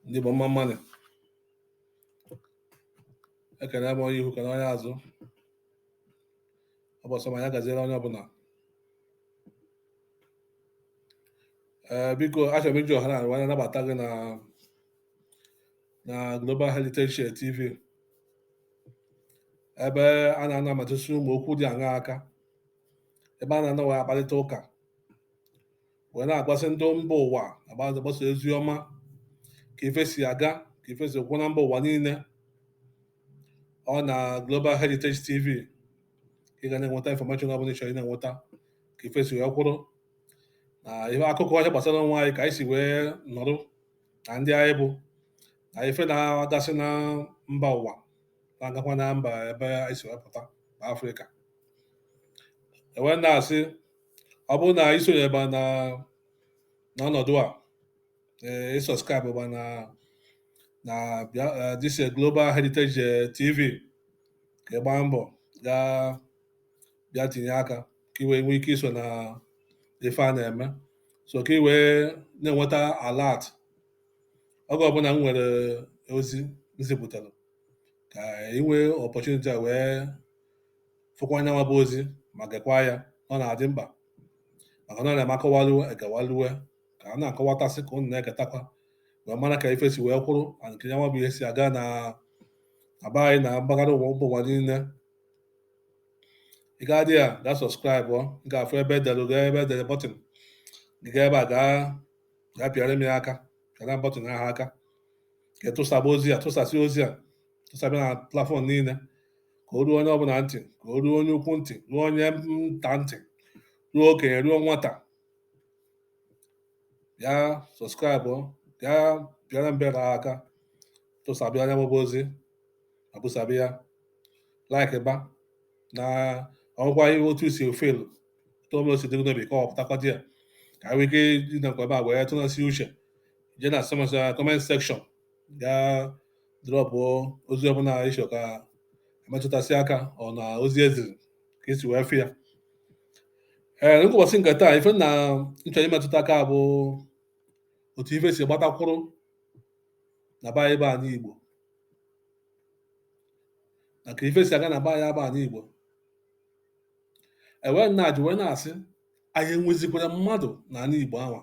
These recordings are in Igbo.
ndị Igbo mma mmanụ ekele m onye ihu kele onye azụ ọbọsọ ma ya gaziere onye ọbụla biko achọrọ m iji ọhara a wee nabata gị na Global Heritage TV ebe a na-anamatụsi ụmụ okwu dị aṅa aka ebe a na-anọ wee akparịta ụka wee na-agwasị ndị mba ụwa agbasa ozi ọma ka ife si aga ka ife si kwụ na mba ụwa niile ọ na Global Heritage TV ka ị ga na-enweta infọmeshọn ọbụla ịchọrọ ị na-enweta ka ife si wee kwụrụ na ihe akụkọ ọhịa gbasara onwe anyị ka anyị si wee nọrụ na ndị anyị bụ na ife na-agasị na mba ụwa na-agakwa na mba ebe anyị si wee pụta na Afrịka ewee na-asị ọ bụrụ na isonyeba na ọnọdụ a ịsọskraịbụ ba na this Global Heritage TV ka ị gbaa mbọ bịa tinye aka ka ị wee nwee ike iso na ife a na-eme so ka ị wee na-enweta alert oge ọbụla m nwere ozi nzipụtara ka ị nwee opportunity a wee fụkwa anya nwabụ ozi ma gekwa ya ọ na-adị mkpa maka na ọ na-eme akọwalu egewaluwe ka a na-akọwatasị ka ụnụ na-egetakwa wee mara ka ife si wee kwụrụ nke ya nwabụ ihe si aga na be anyị na mpaghara ụwa niile ị ga-adị ya gaa sọskraịbụ ị ga-afụ ebe edere bọtịn gị gaa ebe a gaa pịara m ya aka pịara bọtịn ahụ aka ka tụsaba ozi a tụsasị ozi a tụsabịa na platfọm niile ka o ruo onye ọbụla ntị ka o ruo onye ukwu ntị ruo onye nta ntị ruo okenye ruo nwata ya sọskraịbụ gaa pịara mbịara aka tụsabịa anya mọbụ ozi abụsabịa like ba na ọgwụkwa ihe otu isi ofelu tome osi dị n'obi ka ọ pụtakwa dị ya ka anyị nwee ike ịnọkwa ebe a wee tụnasị uche je na comment section gaa drọpụ ozi ọbụla ịchọ ka emetụtasị aka ọ na ozi eziri ka esi wee fụ ya ụbọchị nke taa ife na nchọrọ imetụta aka bụ otu ife si gbatakwụrụ na be anyị ebe a n'Igbo na ka ife si aga na be anyị ebe a n'Igbo ewee na-ajụ wee na-asị anyị enwezikwara mmadụ n'ala Igbo anwa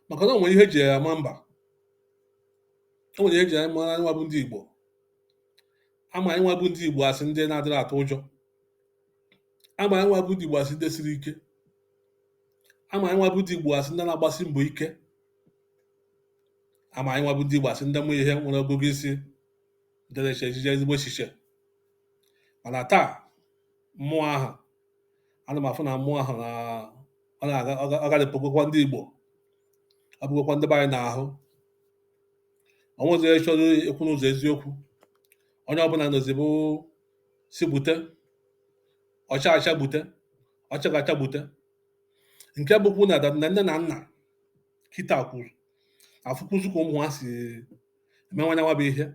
maka na o nwere ihe eji ama mba o nwere ihe eji mara anyị nwabụ ndị Igbo ama anyị nwabụ ndị Igbo asị ndị na-adịrị atụ ụjọ ama anyị nwabụ ndị Igbo asị ndị siri ike ama anyị nwabụ ndị Igbo asị ndị na-agbasi mbọ ike ama anyị nwabụ ndị Igbo asị ndị mụ ihe nwere ọgụgụ isi ndị na-eche ejije ezigbo echiche mana taa mmụọ ahụ ana m afụ na mmụọ ahụ na ọ ga-adịpụgokwa ndị Igbo ọ bụgokwa ndị be anyị n'ahụ ọnwụzi chọrọ ekwu n'ụzọ eziokwu onye ọbụla nọzibụ si gbute ọcha acha gbute ọcha gacha gbute nke bụkwu na nne na nna kịta kwuru afụkwụzi ka ụmụ ha si emenwanya nwabụ ihe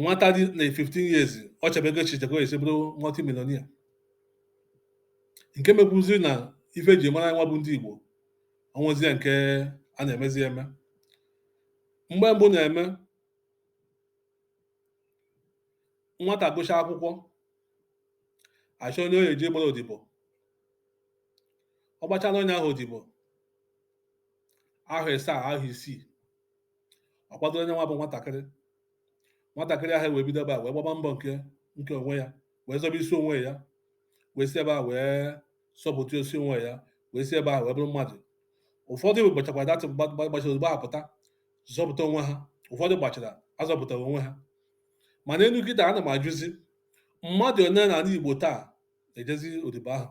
nwata dị na 15 years ọ chebego echiche ka o esi bụrụ multimillionaire nke mekwuziri na ife eji mara nwa bụ ndị Igbo ọnwụzie nke a na-emezi eme mgbe mbụ na-eme nwata gụchaa akwụkwọ achọ onye onye eji gbara odibo ọ gbachala onye ahụ odibo ahụ ịsaa ahụ isii ọ kwadoro onye nwa bụ nwatakịrị ahụ wee bido ebe a wee gbaba mbọ nke onwe ya wee zọba isi onwe ya wee si ebe a wee sọpụta osi onwe ya wee si ebe a wee bụrụ mmadụ ụfọdụ gbachakwa datị gbachara ozugbo apụta zọpụta onwe ha ụfọdụ gbachara azọpụtara onwe ha mana elu kịta ana m ajụzi mmadụ one n'ala Igbo taa ejezi odibo ahụ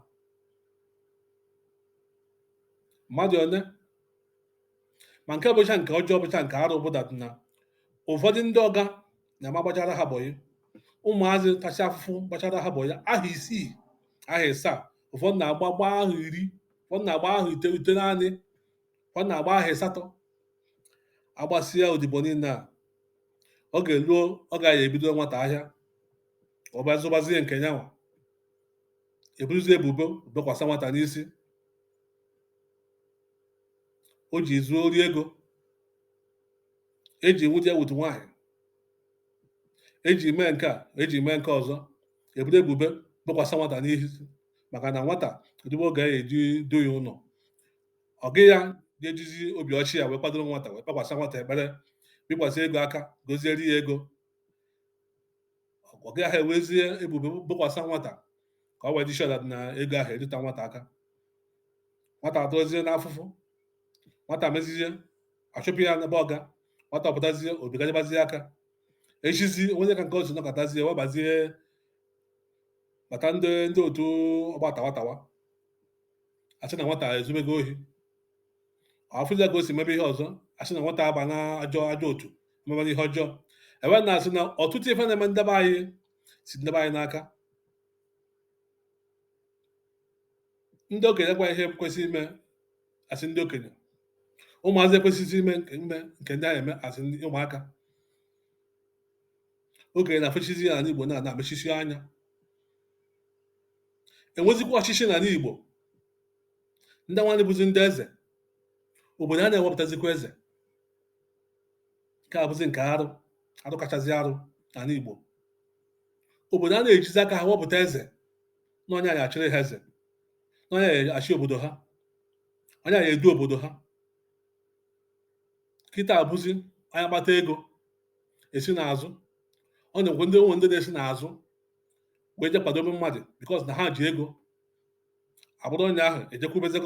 mmadụ one ma nke bụcha nke ọjọọ bụcha nke arụ bụdatụ na ụfọdụ ndị ọga na-ama gbachara ha bọyị ụmụazị tacha afụfụ gbachara ha bọyị ahụ isii ahụ ịsaa ụfọdụ na-agba ahụ iri ụfọdụ na-agba ahụ iteghete naanị ụfọdụ na-agba ahụ ịsatọ agbasịa odibo niile a ọ ga-eluo ọ gaghị ebido nwata ahịa ọba zụbazie nke nyanwa eburuzie ebubo bekwasa nwata n'isi o ji zuo ori ego, eji nwụje wut nwaanyị, eji mee nke a, eji mee nke ọzọ, ebudo ebubo bokwasa nwata n'isi maka na nwata odibo oge ya eji do ya ụlọ. Ọ gị ya ga-ejizi obi ọchị ya wee kwadoro nwata wee kpakwasa nwata ekpere, bikwasị ego aka, goziere ya ego. Ọ gị ahụ ewezie ebubo bokwasa nwata ka ọ wee dị shọda na ego ahụ erute nwata aka. Nwata atụrụzie n'afụfụ, nwata mezizie achụpụ ya n'ebe ọga, nwata ọpụtazie obigajebazie aka, echizi onweze ka nke otu nọkọtazie webazie bata ndị otu ọgba tawatawa, asị na nwata ezubego ohi. Afụzie ka o si mebe ihe ọzọ, asị na nwata aba na ajọ otu mebe ihe ọjọọ. Ewe na-asị na ọtụtụ ife na-eme ndebe anyị si ndebe anyị n'aka. Ndị okenye gwa ihe kwesịrị ime asị ndị okenye, ụmụazị ekwesịghị ime nke ndị ahụ eme asị ụmụaka. Okenye na-afechizi ya n'ala Igbo na-amechisi anya. Enwezikwa ọchịchị n'ala Igbo, ndị nwanne bụzi ndị eze, obodo a na-ewepụtazikwa eze, nke a bụzi nke arụ kachasị arụ n'ala Igbo. Obodo a na-ejizi aka ha wepụta eze na onye anyị achịrị ha eze, na onye anyị achị obodo ha, onye anyị edu obodo ha. Kịta abụzi anya kpata ego esi n'azụ, ọ na-ekwe ndị onwe ndị na-esi n'azụ wee je kwadobe mmadụ bikos na ha ji ego. Abụrụ onye ahụ ejekwubeze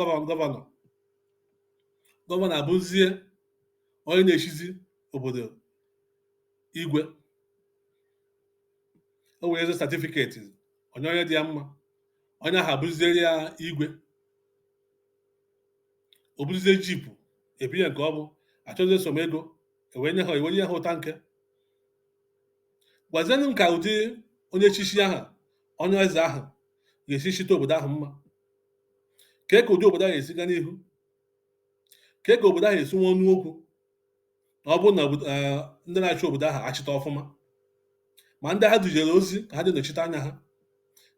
gọvanọ abụzie onye na-echizi obodo igwe, o wee eze satifiketi onye dị ya mma, onye ahụ abụziere ya igwe, o buruzie jipu ebinye nke ọ bụ achọzi esom ego, ewenye ha ụta nke. Gwazienụ m ka ụdị onye echichi ahụ, onye eze ahụ ga-esi chịta obodo ahụ mma, kee ka ụdị obodo ahụ esi gaa n'ihu, kee ka obodo ahụ esi nwe ọnụ okwu na ọ bụrụ na ndị na-achị obodo ahụ achịta ọfụma, ma ndị ha dujere ozi ka ha dị nọchite anya ha,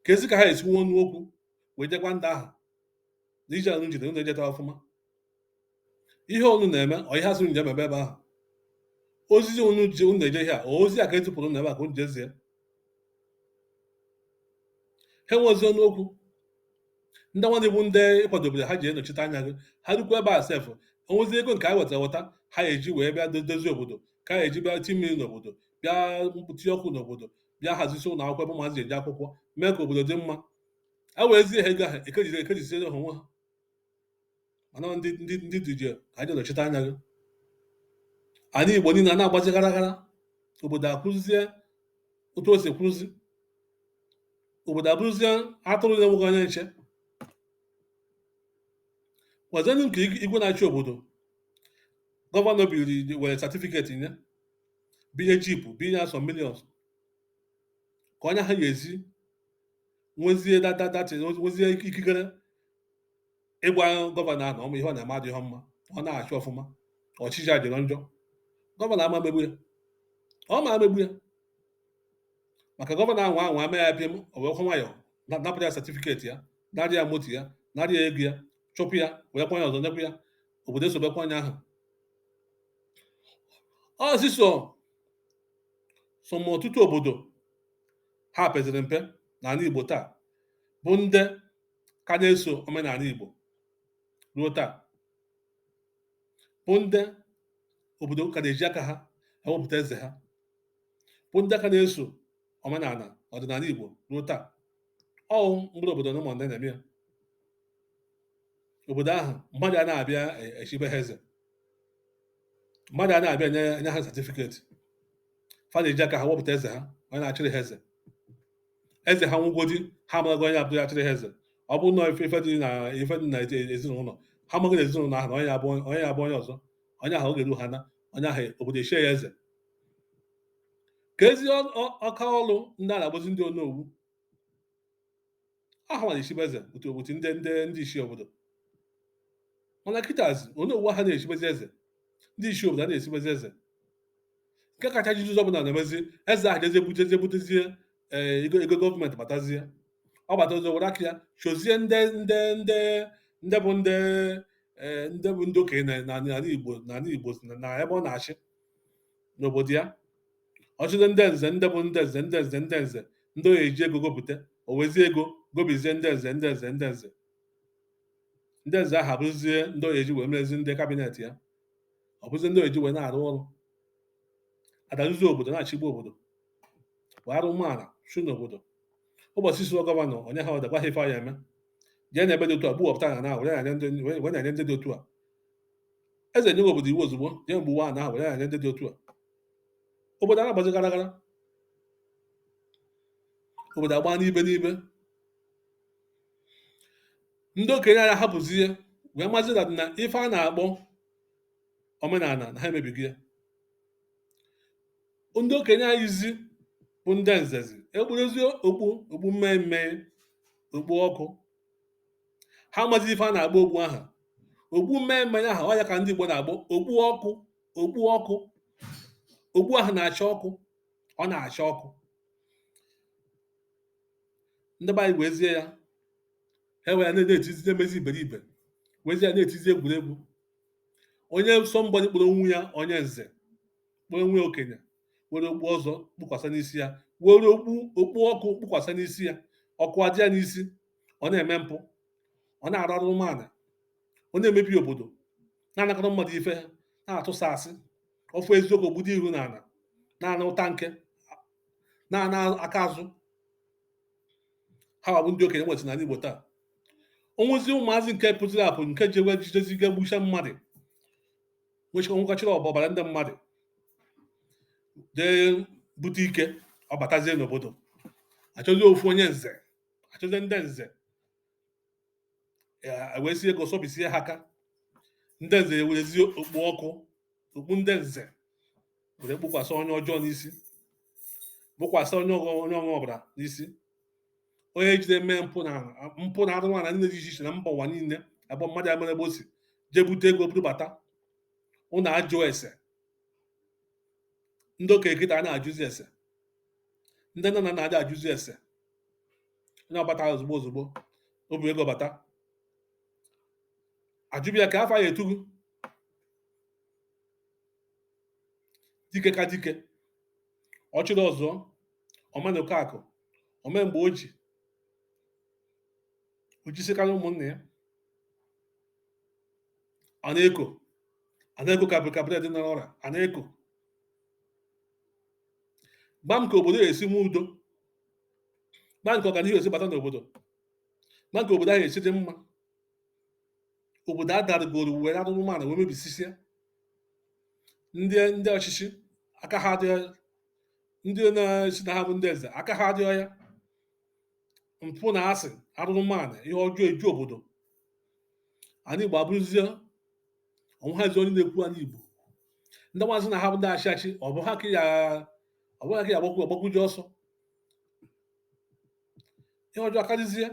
ka ezi ka ha esi nwe ọnụ okwu wee jekwa ndị ahụ na iji anụ njide unu ejeta ọfụma. Ihe unu na-eme ọ ihe asị unu je mebe ebe ahụ, ozizi unu ji unu na-eje ihe a ozi a ka etụpụrụ na ebe a ka unu jezie. Ha enwe ozi ọnụ okwu, ndị nwanne bụ ndị ịkwadobere ha ji enochite anya gị, ha rukwa ebe a sef onwezi ego nke anyị wetara weta ha eji wee bịa dozie obodo, ka ha eji bịa ti mmiri n'obodo, bịa mkputi ọkụ n'obodo, bịa hazisi ụlọ akwụkwọ ebe ụmụazị eji akwụkwọ, mee ka obodo dị mma. A werezie ha ego ahụ ekejisiere ha onwe ha, mana ndị duje ka ha ji enochite anya gị. Ala Igbo niile a na-agbazi gara gara, obodo akwụzie otu o si kwụzi, obodo abụrụzie atụrụ na-enweghị onye nche. Gwazienụ nke igwe na-achị obodo, gọvanọ biri were satifiketi nye, binye jipu, binye asọ milions, ka onye ha ga-ezi nwezie nwezie ikikere ịgwa gọvanọ ahụ ọma ihe ọ na-eme adịghị mma, ọ na-achị ọfụma, ọchịchị a jọrọ njọ. Gọvanọ ama megbu ya, ọ ma megbu ya, maka gọvanọ ahụ ama ya bịa o wee kwa nwayọ napụta ya satifiketi ya, narị ya moto ya, narị ya ego ya, chụpụ ya, wee kwa ya ọzọ nyekwa ya, obodo esobekwa onye ahụ. Ọsịsọ ọtụtụ obodo ha peziri mpe n'ala Igbo taa bụ ndị ka na-eso omenala Igbo ruo taa, bụ ndị obodo ka na-eji aka ha ewepụta eze ha, bụ ndị ka na-eso omenala ọdịnala Igbo ruo taa. Ọwụ mkpụrụ obodo na ụmụnne na-eme ya. Obodo ahụ mmadụ a na-abịa echibe ha eze, mmadụ a na-abịa enye ha satifiketi, fa na-eji aka ha wepụta eze ha, onye na-achịrị ha eze. Eze ha nwụgodi ha amarago onye abụghị achịrị ha eze. Ọ bụrụ na ife dị na ezinụlọ ha amaghị na ezinụlọ ahụ na onye ya bụ onye ọzọ, onye ahụ oge eru ha na onye ahụ obodo echie ya eze. Ka ezi ọka ọlụ ndị a na-agbozi ndị onowu, aha nwere echibe eze otu ndị isi obodo, mana kịtazi onowu ha na-echibezi eze, ndị isi obodo a na-esibezi eze. Nke kacha jiji ụzọ ọbụla na-emezi eze ahụ jezie butezie ego gọọmenti batazie, ọ batazie were aka ya chozie ndị bụ ndị ndị bụ ndị okenye n'ala Igbo na ebe ọ na-achị n'obodo ya. Ọchịchị ndị nze ndị bụ ndị nze ndị nze ndị nze ndị oyi eji ego gopụta, o wezie ego gobizie ndị nze ndị nze ndị nze. Ndị nze ahụ abụzie ndị oyi eji wee merezi ndị kabinet ya, ọ bụzie ndị oyi eji wee na-arụ ọrụ adaruzi obodo na-achịgbu obodo wee arụmala chu n'obodo. Ụbọchị sụọ gọvanọ onye ha ọdakwa ha ife ya eme, jee na ebe dị otu a gbuwapụta na wee na-enye ndị dị otu a. Eze nyewe obodo iwu ozugbo jee mgbuwa na ahụ wee na-enye ndị dị otu a. Obodo a na-agbazi gara gara, obodo agba n'ibe n'ibe. Ndị okenye anya hapụzie wee mazi na ife a na-akpọ omenala na ha emebigo ya. Ndị okenye anyịzi bụ ndị nzezi ekpurozi okpu mmemme okpu ọkụ. Ha amazi ife a na-agba okpu aha, okpu mmemme aha ọ ya ka ndị Igbo na-agba okpu ọkụ. Okpu ọkụ, okpu ahụ na-acha ọkụ, ọ na-acha ọkụ. Ndị be anyị wezie ya ha wee na-etizi na-emezi iberibe, wezie ya na-etizi egwuregwu. Onye sọmbọdị kpọrọ onwe ya onye nze, kpọrọ onwe ya okenye, were okpu ọzọ kpukwasa n'isi ya, were okpu ọkụ kpukwasa n'isi ya, ọkụ adị ya n'isi, ọ na-eme mpụ, ọ na-arụ arụmala, ọ na-emebi obodo, na-anakọrọ mmadụ ife ha, na-atụsa asị, ọfụ eziokwu gbudo ihu n'ala, na-ana ụta nke, na-ana aka azụ. Ha bụ ndị okenye nwetị n'ala Igbo taa. Onwezi ụmụazị nke pụtara apụ nke jewe jideziga gbusha mmadụ, nwekọchịrị ọbara ndị mmadụ, dee bute ike, ọ batazie n'obodo achọzie ofu onye nze, achọzie ndị nze ewesi ego sọbisie ha aka. Ndị nze ewerezi okpu ọkụ, okpu ndị nze were kpukwasa onye ọjọọ n'isi, kpukwasa onye ọṅụ ọbara n'isi. Onye jide mee mpụ na arụmala niile dị iche iche na mba ụwa niile ebe mmadụ amere ebe o si jee bute ego bubata, ụnụ ajụ ese. Ndị okenye kịta na-ajụzi ese, ndị nna na-adị ajụzi ese. Onye ọbata ozugbo ozugbo o bu ego bata, ajụbịa ka afọ ya etugu dike ka dike. Ọchịrị ọzọ omenụkọ akụ, ome mgbe o ji ojisikarị ụmụnne ya. A na-eko kabred dị n'ọra, a na-eko gbam ka obodo esi nwe udo, gbam ka ọganihu esi bata n'obodo, gbam ka obodo ahụ esi dị mma. Obodo adarigoro were arụmala wee mebisisia. Ndị ọchịchị aka ha adịghị, ndị na-esi na ha bụ ndị eze aka ha adịghị ya. Mpụ na asị, arụmala, ihe ọjọọ eju obodo. Anyị Igbo abụrụzie onwehazi onye na-ekwu anyị Igbo. Ndị maazị na ha bụ ndị achị achị, ọ bụ ha ka ya agbakwu ọsọ. Ihe ọjọọ akarịzie.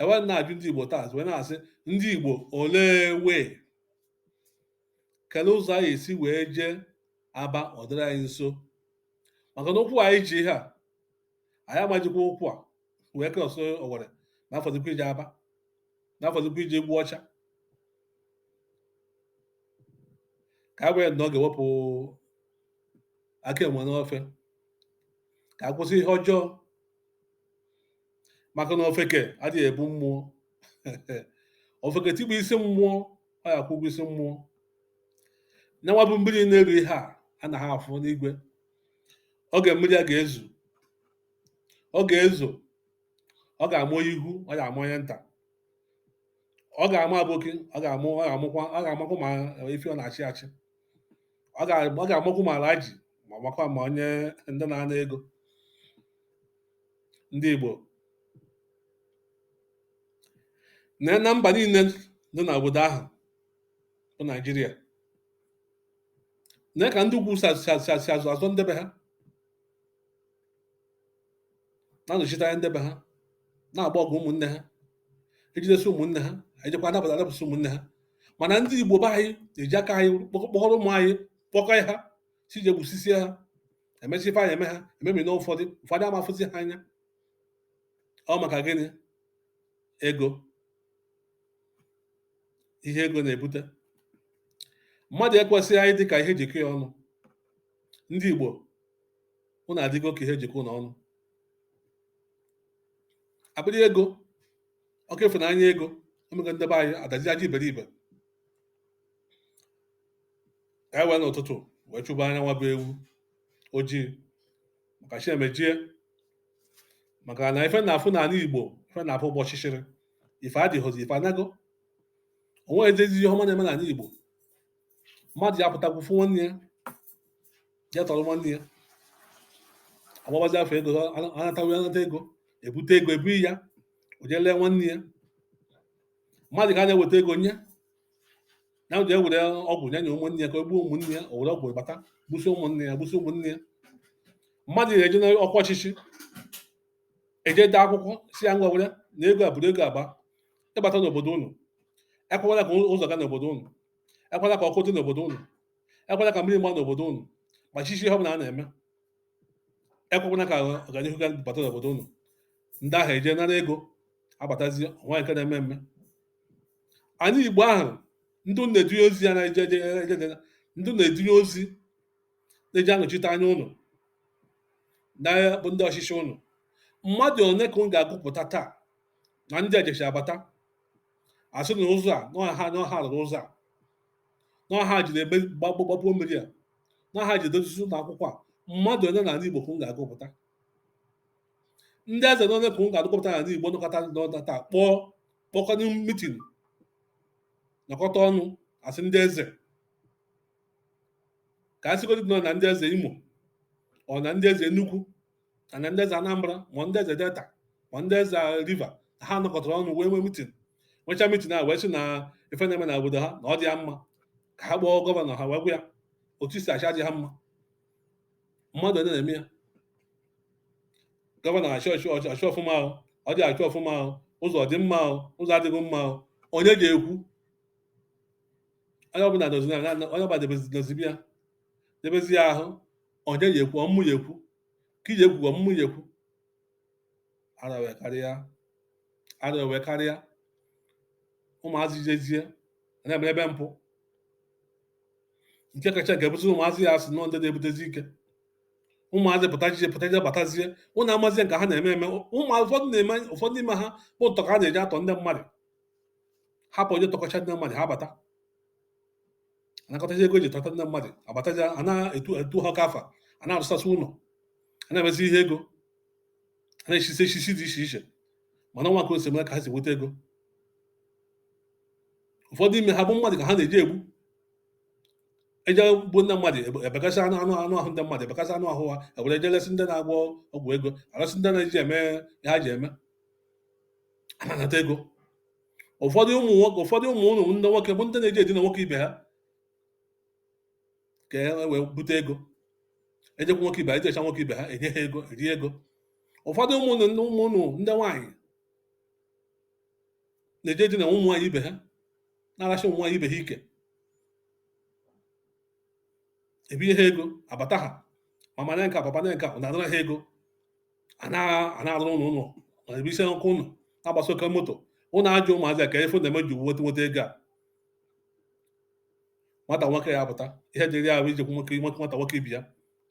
Ewe na-ajụ ndị Igbo taa wee na-asị ndị Igbo olee wee kelee ụzọ anyị esi wee jee Aba ọ dịrị anyị nso, maka na ụkwụ anyị ji ihe a anyị amajikwa ụkwụ a wee kọsọ Owerri na afọdụkwa ije Aba, na afọdụkwa ije Egwu Ọcha. Ka a wee na ọ ga-ewepụ aka enwe n'ofe, ka a kwụsị ihe ọjọọ, maka na ofeke adịghị ebu mmụọ. Ofeke tigbu isi mmụọ, ọ ya akwụ ụgwọ isi mmụọ. Nyanwa bụ mmiri na-eru ihe a na ha afụ n'igwe. Oge mmiri a ga-ezu, ọ ga-ezo, ọ ga-amụ ihu, ọ ga-amụ onye nta, ọ ga-amụ aboki, ọ ga-amakwa ma efi ọ na-achị achị, ọ ga-amakwu ma ala ji, ma makwa ma onye ndị na-ana ego. Ndị Igbo na mba niile dị n'obodo ahụ bụ Naijiria, na ka ndị ugwu si azọ ndebe ha, na-anọchite anya ndebe ha, na-agba ọgụ ụmụnne ha, ejidesi ụmụnne ha, ejekwa adapụsị ụmụnne ha. Mana ndị Igbo be anyị eji aka anyị kpọkọrọ ụmụ anyị, kpọkọ ha, si je gbusisie ha, emesi ife anyị eme ha, ememi na ụfọdụ amafụzi ha anya. Ọ maka gịnị? Ego. ihe ego na-ebute. Mmadụ ekwesịghị anyị dị ka ihe jikọ ya ọnụ. Ndị Igbo, unu adịgo ka ihe jikọ unu ọnụ. Akpịrị ego, oke ịfụnanya ego emego ndebe anyị adazi aja iberibe. Ka wee n'ụtụtụ wee chụba anya nwa bụ ewu ojii maka chi emejie, maka na ife na-afụ n'ala Igbo ife na-afụ ụgbọ ọchịchịrị, ife adịghịzi, ife anago. O nweghị ezi ihe ọma na-eme n'ala Igbo. Mmadụ ya apụtakwu fụ nwanne ya, ya tọrọ nwanne ya, agbabazi afọ ego, anata ego, ebute ego ebughị ya, o jee lee nwanne ya. Mmadụ ka a na-eweta ego nye ya, ji ewere ọgwụ nye nye ụmụnne ya ka o gbuo ụmụnne ya, o were ọgwụ bata gbusi ụmụnne ya gbusi ụmụnne ya. Mmadụ na-eje n'ọkwa ọchịchị eje dee akwụkwọ si ya ngwa were na ego a bụrụ ego aba ịbata n'obodo unu, ekwekwala ka ụzọ gaa n'obodo unu, ekwela ka ọkụ dị n'obodo unu, ekwela ka mmiri gba n'obodo unu, gbachichi ihe ọbụla a na-eme, ekwekwala ka ọganihu ga bata n'obodo unu. Ndị ahụ eje nara ego abatazie nwaanyị nke na-eme mme. Anyị Igbo ahụ ndị na-edunye ozi ya na-eje ndị na-edunye ozi na-eji anọchite anya ụnụ na bụ ndị ọchịchị ụnụ, mmadụ one ka unu ga-agụpụta taa na ndị ejechi abata asị na ụzọ a n'ọha rụrụ ụzọ a, n'ọha jiri ebe gbagbuo mmiri a, n'ọha ji dozizi ụlọ akwụkwọ a, mmadụ one n'ala Igbo ka unu ga-agụpụta. Ndị eze n'one ka unu ga-agụpụta n'ala Igbo nọkọta taa kpọkọnụ mitin, nọkọta ọnụ asị ndị eze ka a sịgodị nọ na ndị eze Imo, ọ na ndị eze Enugu, na ndị eze Anambra, ma ndị eze Delta, ma ndị eze River, ha nọkọtara ọnụ wee nwee mitin, nwechaa mitin a wee sị na ife na-eme na obodo ha na ọ dị ya mma, ka ha kpọọ gọvanọ ha wee gwa ya otu isi achị adị ha mma. Mmadụ onye na-eme ya? Gọvanọ achị ọfụma ahụ, ọ dị achị ọfụma ahụ, ụzọ ọ dị mma ahụ, ụzọ adịghị mma ahụ, onye ga-ekwu? Onye ọbụla dozibi ya debezi ya ahụ, onye ya ekwu, ọmụ ya ekwu, ka iji ekwu ọmụmụ ya ekwu. Ara wee karịa ụmụazị jezie na-eme ebe mpụ. Nke kacha nke bụzi ụmụazị ya asị nọ ndị na-ebutezi ike. Ụmụazị pụtaje batazie ụnụ amazie nke ha na-eme eme. Ụfọdụ n'ime ha bụ ntọ ka ha na-eji atọ ndị mmadụ, hapụ onye tọkọcha ndị mmadụ ha bata, anakọtazi ego eji tọta ndị mmadụ abatazi, a na-etu ha ka afa, a na-arụsasị ụlọ, a na-emezi ihe ego, a na-echisi echichi dị iche iche, mana ọnwa ka o si mere ka ha si nweta ego. Ụfọdụ ime ha bụ mmadụ ka ha na-eji egbu, eje gbuo ndị mmadụ, ebekasị anụ ahụ ndị mmadụ, ebekasị anụ ahụ ha, ewere eje lesị ndị na-agwọ ọgwụ ego, arụsị ndị na-eji eme ihe ha ji eme, a na-anata ego. Ụfọdụ ụmụ ụnụ ndị nwoke bụ ndị na-eji edina nwoke ibe ha ka e wee bute ego, ejekwa nwoke ibe ha, ejecha nwoke ibe ha enye ha ego, rie ego. Ụfọdụ ụmụ ụnụ ndị nwaanyị na-eje edina ụmụ nwaanyị ibe ha, na-aracha ụmụ nwaanyị ibe ha ike, ebinye ha ego, abata ha, mama na nka, papa na nka, na-adara ha ego, a na-arụrụ ụnụ na ebe isi nkụ ụnụ na-agbasa oke moto, ụnụ ajọ ụmụazị ka efe na-eme ji nweta ego a. Nwata nwoke ya apụta, ihe dịrị ya bụ ijekwa nwata nwoke ibi ya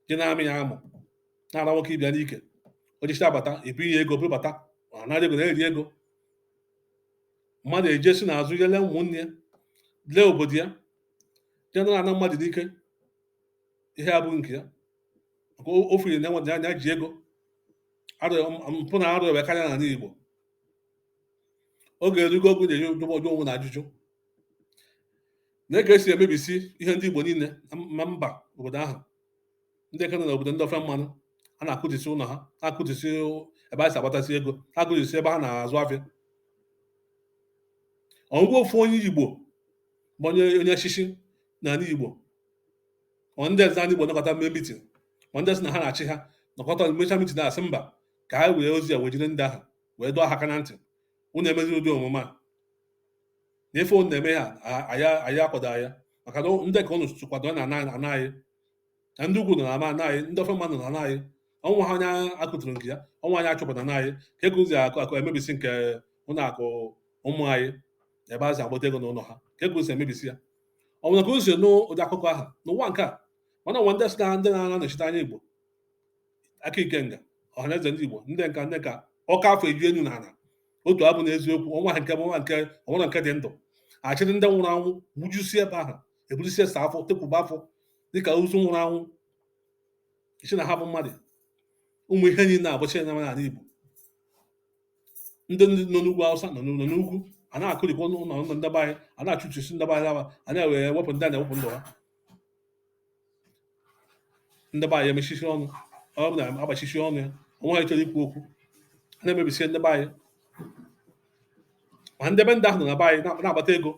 je na-amị ya amụ, na-ara nwoke ibi ya n'ike. O jicha abata, ebinye ego, bụrụ bata, ọ nara ego, na-eri ego. Mmadụ ejesi n'azụ ya lee ụmụnne ya, lee obodo ya, je na mmadụ n'ike, ihe abụghị nke ya, maka o firi na enwe anya ji ego. Mpụ na arụ ewe karịa n'ala Igbo. Oge erugo oge na-eji ụjọ onwe na ajụjụ na-ege esi emebisi ihe ndị Igbo niile ma mba obodo ahụ. Ndị eke nọ n'obodo ndị ofe mmanụ, a na-akụjisi ụlọ ha, na-akụjisi ebe a si agbatasi ego, ha akụjisi ebe ha na-azụ afịa. Ọgwụgwọ ofu onye Igbo bụ onye echichi n'ala Igbo, ọ ndị eze ndị Igbo nọkọta mee mitin, ma ndị sị na ha na-achị ha nọkọta mecha mitin asị mba ka ha were ozi a wee jide ndị ahụ wee dọọ ha aka na ntị, unu emezi ụdị omume a na ife unu na-eme ha anyị akwado ya, maka na ndị ka unu kwado na ana anyị, na ndị ugwu nọ na ama ana anyị, ndị ofe mmanụ nọ na anyị, ọnwa ha anya akụtụrụ nke ya, ọnwa anyị achọpụta na anyị ka ego ụzọ akụ emebisi nke ụlọ akụ ụmụ anyị na ebe a si agbata ego n'ụlọ ha. ka ego si emebisi ya ọ nwere ka o si n'ụdị akụkọ ahụ n'ụwa nke a mana ọnwa ndị si na ndị na-anọchite anya Igbo aka ikenga ọhaneze ndị Igbo ndị nka ọka afọ eju enu na ala otu abụ na eziokwu ọnwa nke ọnwa nke dị ndụ achịrị ndị nwụrụ anwụ gbujusie ebe ahụ eburusie sa afọ tekwuba afọ dịka ozu nwụrụ anwụ isi na ha bụ mmadụ ụmụ ihe niile abụchi na n'ala Igbo ndị nọ n'ugwu Awụsa nọ n'ugwu a na-akụrikwa ụlọ ndị be anyị a na-achụchisi ndị be anyị aba a na-ewere ewepụ ndị a na-ewepụ ndụ ha ndị be anyị emechichi ọnụ ọ bụ na agbachichi ọnụ ya onwe ha chọrọ ikwu okwu a na-emebisie ndị be anyị ma ndị be ndị ahụ nọ na be anyị na-agbata ego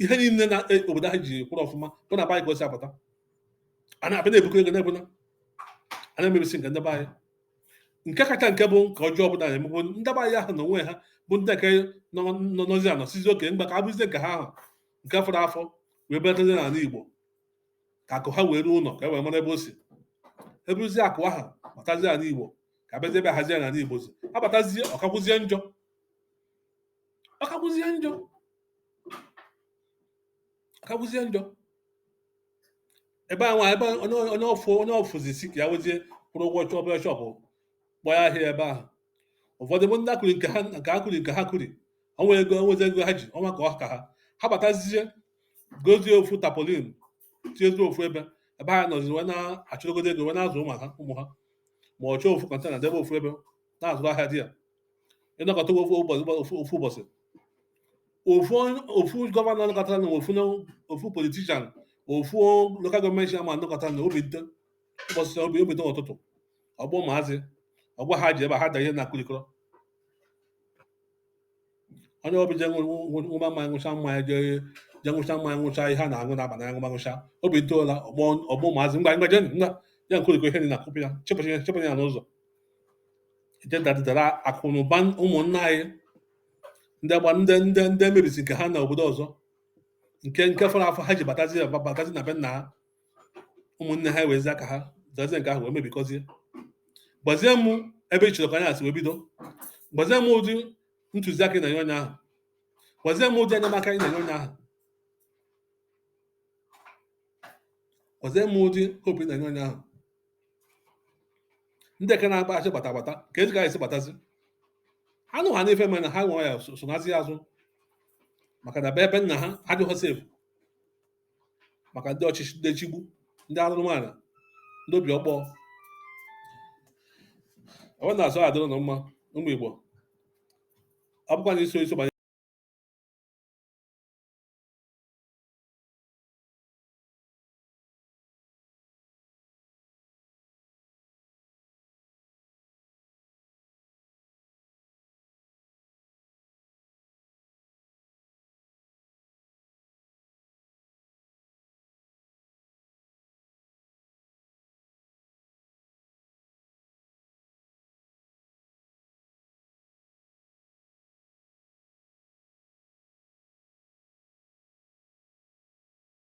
ihe niile na obodo ahụ ji kwụrụ ọfụma bụ na be anyị ka o si apụta a na-abịa na-ebukọ ego na-ebuna a na-emebisi nke ndị be anyị nke kacha nke bụ nke ọjọọ ọbụla na-emegbu ndị be anyị ahụ na onwe ha bụ ndị nke nọzi anọ sizi oke mgba ka abụzie nke ha ahụ nke fọrọ afọ wee betazie n'ala Igbo ka akụ ha wee ruo ụlọ ka e wee mara ebe o si eburuzie akụ ahụ batazie ala Igbo ka abịazie ebe hazie n'ala Igbo si abatazie ọkakwụzie njọ ebe anwa ebe onye ọfụzisi ka ya wezie kwụrụ ụgwọ chọọ ọbịa shọpụ gbaa ahịa ebe ahụ ụfọdụ bụ ndị akụri nke ha kụri ọnwa ego nwezi ego ha ji ọnwa ka ọ ka ha batazie gozie ofu tapolin tiezie ofu ebe ha nọziri wee na-achụrụgodo ego wee na-azụ ụmụ ha ma ọ chọọ ofu kọntena debe ofu ebe na-azụrụ ahịa dị ya ịnọkọta ofu ụbọchị ofu gọvanọ nọkọtara na ofu politishan ofu lokal gọọmenti ama nọkọtara na obi nte ụtụtụ ọgbọ maazị ọgbọ ha ji ebe ha danye na kurikọrọ onye obi je nwụma mmanya nwụcha mmanya je nwụcha mmanya nwụcha ihe a na-aṅụ na-abana ya nwụcha obi ntoola ọgbọ maazị ngwa ya nkurikọ ihe dị na akụpụ ya chepụ ya n'ụzọ ejedadara akụnụba ụmụnna anyị ndị emebisi nke ha na obodo ọzọ nke fọrọ afọ ha ji batazi na be nna ha ụmụnne ha ewezi aka ha zazie nke ahụ wee mebikọzie gbazie m ebe ị chọrọ ka anyị asị wee bido gbazie m ụdị ntụziaka ị na-enye onye ahụ gbazie m ụdị enyemaka ị na-enye onye ahụ gbazie m ụdị hope ị na-enye onye ahụ ndị eke na-agba achị gbata ka ezi ga esi gbatazi anụ ha n'ife mere na ha nwe ya sonazi azụ maka na ebe nna ha adịghị sefu maka ndị ọchịchị ndị echigbu ndị arụrụmala ndị obi ọkpọọ ọ na-azụ adịrọ na mma ụmụ Igbo ọ bụkwa na iso banye